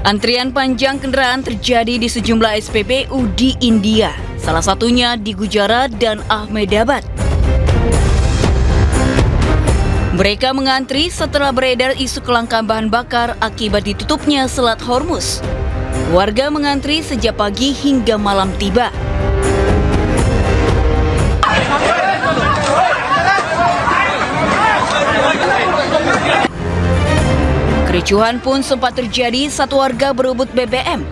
Antrian panjang kendaraan terjadi di sejumlah SPBU di India, salah satunya di Gujarat dan Ahmedabad. Mereka mengantri setelah beredar isu kelangkaan bahan bakar akibat ditutupnya Selat Hormuz. Warga mengantri sejak pagi hingga malam tiba. Kericuhan pun sempat terjadi saat warga berebut BBM.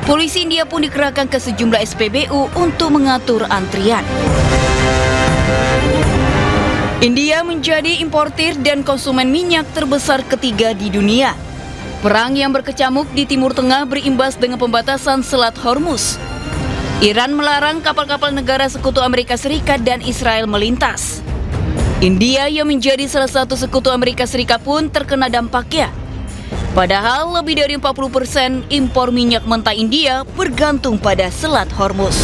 Polisi India pun dikerahkan ke sejumlah SPBU untuk mengatur antrian. India menjadi importir dan konsumen minyak terbesar ketiga di dunia. Perang yang berkecamuk di Timur Tengah berimbas dengan pembatasan Selat Hormuz. Iran melarang kapal-kapal negara sekutu Amerika Serikat dan Israel melintas. India yang menjadi salah satu sekutu Amerika Serikat pun terkena dampaknya. Padahal lebih dari 40% impor minyak mentah India bergantung pada Selat Hormuz.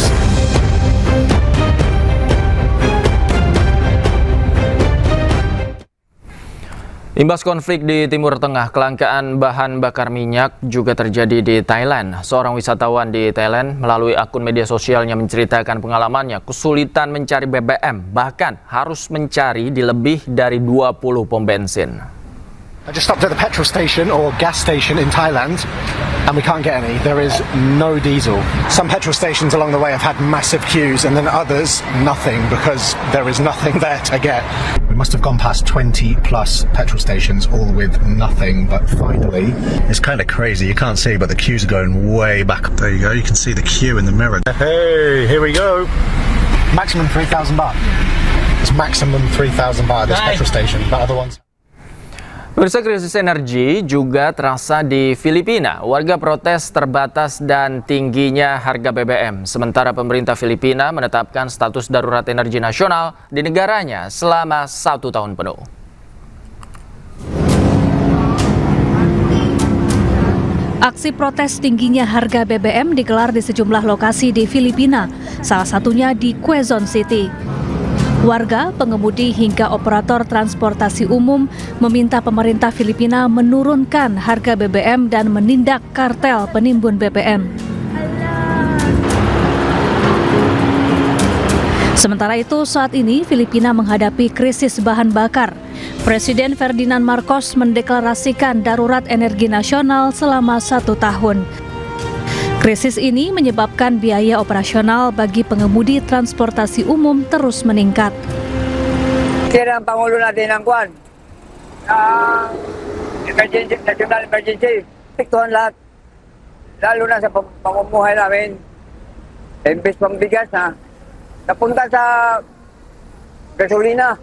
Imbas konflik di Timur Tengah, kelangkaan bahan bakar minyak juga terjadi di Thailand. Seorang wisatawan di Thailand melalui akun media sosialnya menceritakan pengalamannya kesulitan mencari BBM, bahkan harus mencari di lebih dari 20 pom bensin. I just stopped at the petrol station or gas station in Thailand and we can't get any. There is no diesel. Some petrol stations along the way have had massive queues and then others nothing because there is nothing there to get. We must have gone past 20 plus petrol stations all with nothing, but finally it's kind of crazy. You can't see but the queues are going way back. There you go. You can see the queue in the mirror. Hey, here we go. Maximum 3,000 baht. It's maximum 3,000 baht at this petrol station. But other ones. Pemirsa, krisis energi juga terasa di Filipina. Warga protes terbatas dan tingginya harga BBM. Sementara pemerintah Filipina menetapkan status darurat energi nasional di negaranya selama 1 tahun penuh. Aksi protes tingginya harga BBM digelar di sejumlah lokasi di Filipina, salah satunya di Quezon City. Warga, pengemudi hingga operator transportasi umum meminta pemerintah Filipina menurunkan harga BBM dan menindak kartel penimbun BBM. Sementara itu, saat ini Filipina menghadapi krisis bahan bakar. Presiden Ferdinand Marcos mendeklarasikan darurat energi nasional selama 1 tahun. Krisis ini menyebabkan biaya operasional bagi pengemudi transportasi umum terus meningkat. Kira ang Pangulo natin ng kwan, emergency, national emergency, piktuhan lahat, lalo na sa pamumuhay namin. Imbes pang bigas na, napunta sa gasolina.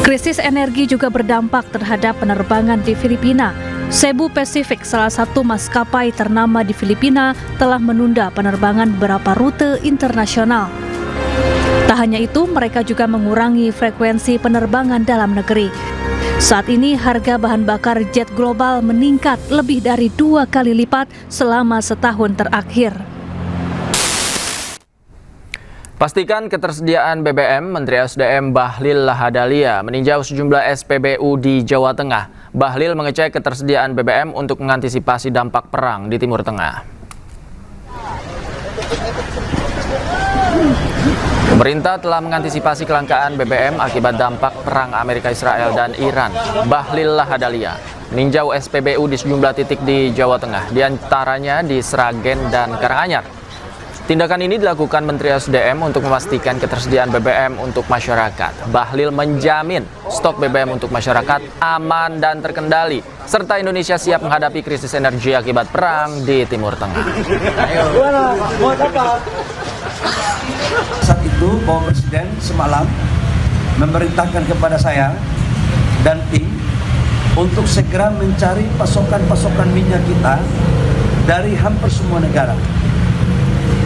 Krisis energi juga berdampak terhadap penerbangan di Filipina. Cebu Pacific, salah satu maskapai ternama di Filipina, telah menunda penerbangan beberapa rute internasional. Tak hanya itu, mereka juga mengurangi frekuensi penerbangan dalam negeri. Saat ini harga bahan bakar jet global meningkat lebih dari 2 kali lipat selama setahun terakhir. Pastikan ketersediaan BBM. Menteri SDM Bahlil Lahadalia meninjau sejumlah SPBU di Jawa Tengah. Bahlil mengecek ketersediaan BBM untuk mengantisipasi dampak perang di Timur Tengah. Pemerintah telah mengantisipasi kelangkaan BBM akibat dampak perang Amerika, Israel, dan Iran. Bahlil Lahadalia meninjau SPBU di sejumlah titik di Jawa Tengah, di antaranya di Sragen dan Karanganyar. Tindakan ini dilakukan Menteri SDM untuk memastikan ketersediaan BBM untuk masyarakat. Bahlil menjamin stok BBM untuk masyarakat aman dan terkendali, serta Indonesia siap menghadapi krisis energi akibat perang di Timur Tengah. Saat itu, Bapak Presiden semalam memerintahkan kepada saya dan tim untuk segera mencari pasokan-pasokan minyak kita dari hampir semua negara.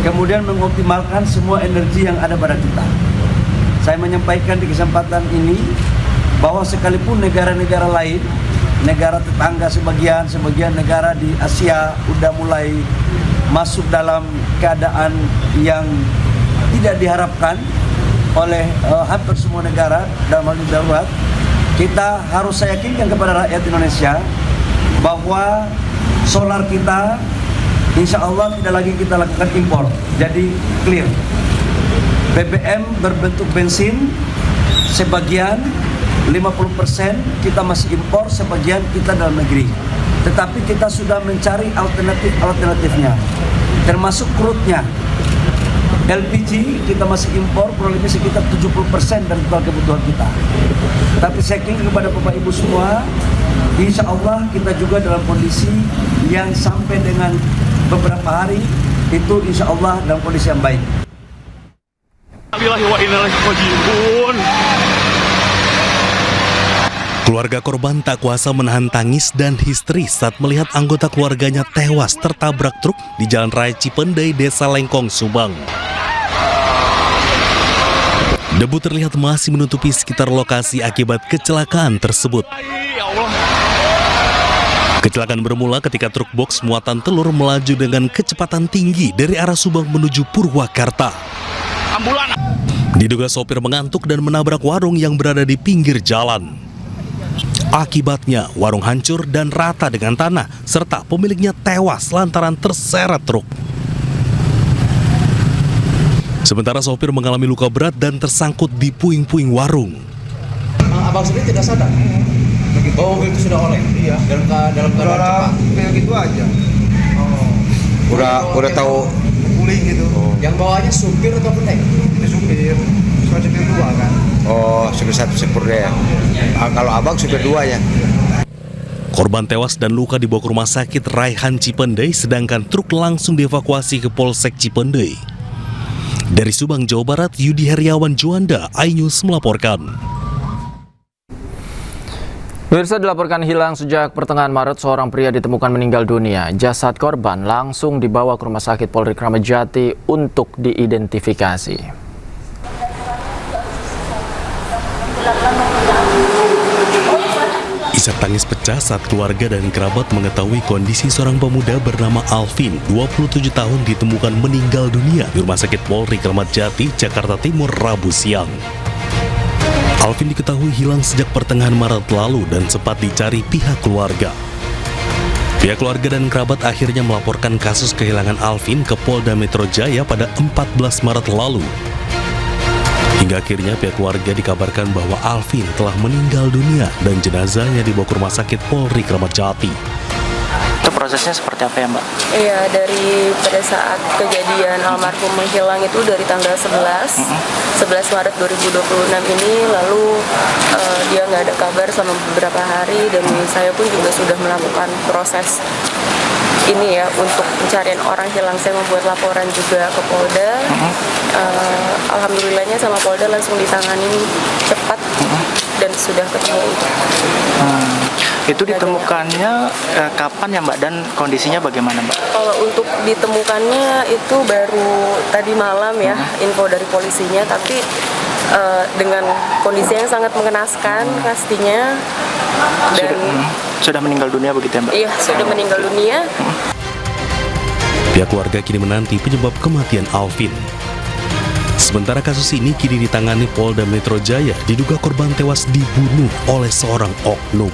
Kemudian mengoptimalkan semua energi yang ada pada kita. Saya menyampaikan di kesempatan ini bahwa sekalipun negara-negara lain, negara tetangga sebagian negara di Asia sudah mulai masuk dalam keadaan yang tidak diharapkan oleh hampir semua negara dalam hal ini darurat, kita harus saya yakinkan kepada rakyat Indonesia bahwa solar kita, insya Allah tidak lagi kita lakukan impor. Jadi clear. BBM berbentuk bensin, sebagian 50% kita masih impor, sebagian kita dalam negeri. Tetapi kita sudah mencari alternatifnya, termasuk crude-nya. LPG kita masih impor kurang lebih sekitar 70% dari total kebutuhan kita. Tapi saya ingin kepada Bapak Ibu semua, insya Allah kita juga dalam kondisi yang sampai dengan beberapa hari itu insya Allah dalam kondisi yang baik. Keluarga korban tak kuasa menahan tangis dan histeris saat melihat anggota keluarganya tewas tertabrak truk di Jalan Raya Cipendei, Desa Lengkong, Subang. Debu terlihat masih menutupi sekitar lokasi akibat kecelakaan tersebut. Kecelakaan bermula ketika truk box muatan telur melaju dengan kecepatan tinggi dari arah Subang menuju Purwakarta. Diduga sopir mengantuk dan menabrak warung yang berada di pinggir jalan. Akibatnya, warung hancur dan rata dengan tanah, serta pemiliknya tewas lantaran terseret truk. Sementara sopir mengalami luka berat dan tersangkut di puing-puing warung. Abang sendiri tidak sadar? Oh, mobil itu sudah oleng? Iya. Dalam keadaan cepat? Kayak gitu aja. Oh. Udah tahu guling gitu. Oh. Yang bawahnya supir atau pendek? Supir. Supir dua kan? Oh, supir satu, supir dua. Kalau abang supir dua ya. Korban tewas dan luka dibawa ke rumah sakit Raihan Cipendei, sedangkan truk langsung dievakuasi ke Polsek Cipendei. Dari Subang, Jawa Barat, Yudi Heriawan Juanda, iNews melaporkan. Pemirsa, dilaporkan hilang sejak pertengahan Maret, seorang pria ditemukan meninggal dunia. Jasad korban langsung dibawa ke Rumah Sakit Polri Kramat Jati untuk diidentifikasi. Isak tangis pecah saat keluarga dan kerabat mengetahui kondisi seorang pemuda bernama Alvin, 27 tahun, ditemukan meninggal dunia di Rumah Sakit Polri Kramat Jati, Jakarta Timur, Rabu siang. Alvin diketahui hilang sejak pertengahan Maret lalu dan sempat dicari pihak keluarga. Pihak keluarga dan kerabat akhirnya melaporkan kasus kehilangan Alvin ke Polda Metro Jaya pada 14 Maret lalu. Hingga akhirnya pihak keluarga dikabarkan bahwa Alvin telah meninggal dunia dan jenazahnya dibawa ke Rumah Sakit Polri Kramat Jati. Itu prosesnya seperti apa ya, Mbak? Iya, dari pada saat kejadian almarhum menghilang itu dari tanggal 11 Maret 2026 ini, lalu dia nggak ada kabar selama beberapa hari, dan saya pun juga sudah melakukan proses ini ya untuk pencarian orang hilang. Saya membuat laporan juga ke Polda. Alhamdulillahnya sama Polda langsung ditangani cepat dan sudah ketemu. Itu ditemukannya kapan ya, Mbak, dan kondisinya bagaimana, Mbak? Kalau untuk ditemukannya itu baru tadi malam ya, info dari polisinya, tapi dengan kondisi yang sangat mengenaskan pastinya. Dan sudah meninggal dunia begitu ya, Mbak? Iya, sudah meninggal dunia. Pihak keluarga kini menanti penyebab kematian Alvin. Sementara kasus ini kini ditangani Polda Metro Jaya, diduga korban tewas dibunuh oleh seorang oknum.